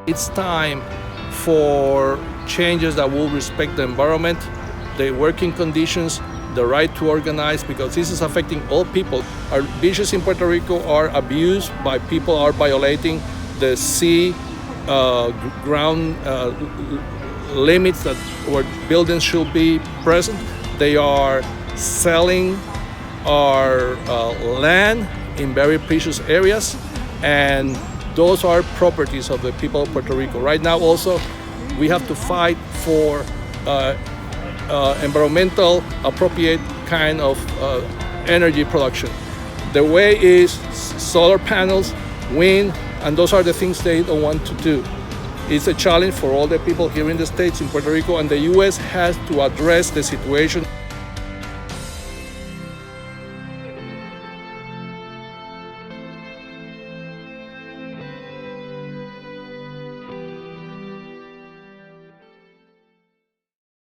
It's time for changes that will respect the environment, the working conditions, the right to organize, because this is affecting all people. Our beaches in Puerto Rico are abused by people are violating the sea ground limits that where buildings should be present. They are selling our land in very precious areas, and those are properties of the people of Puerto Rico. Right now also, we have to fight for environmental appropriate kind of energy production. The way is solar panels, wind, and those are the things they don't want to do. It's a challenge for all the people here in the States, in Puerto Rico, and the U.S. has to address the situation.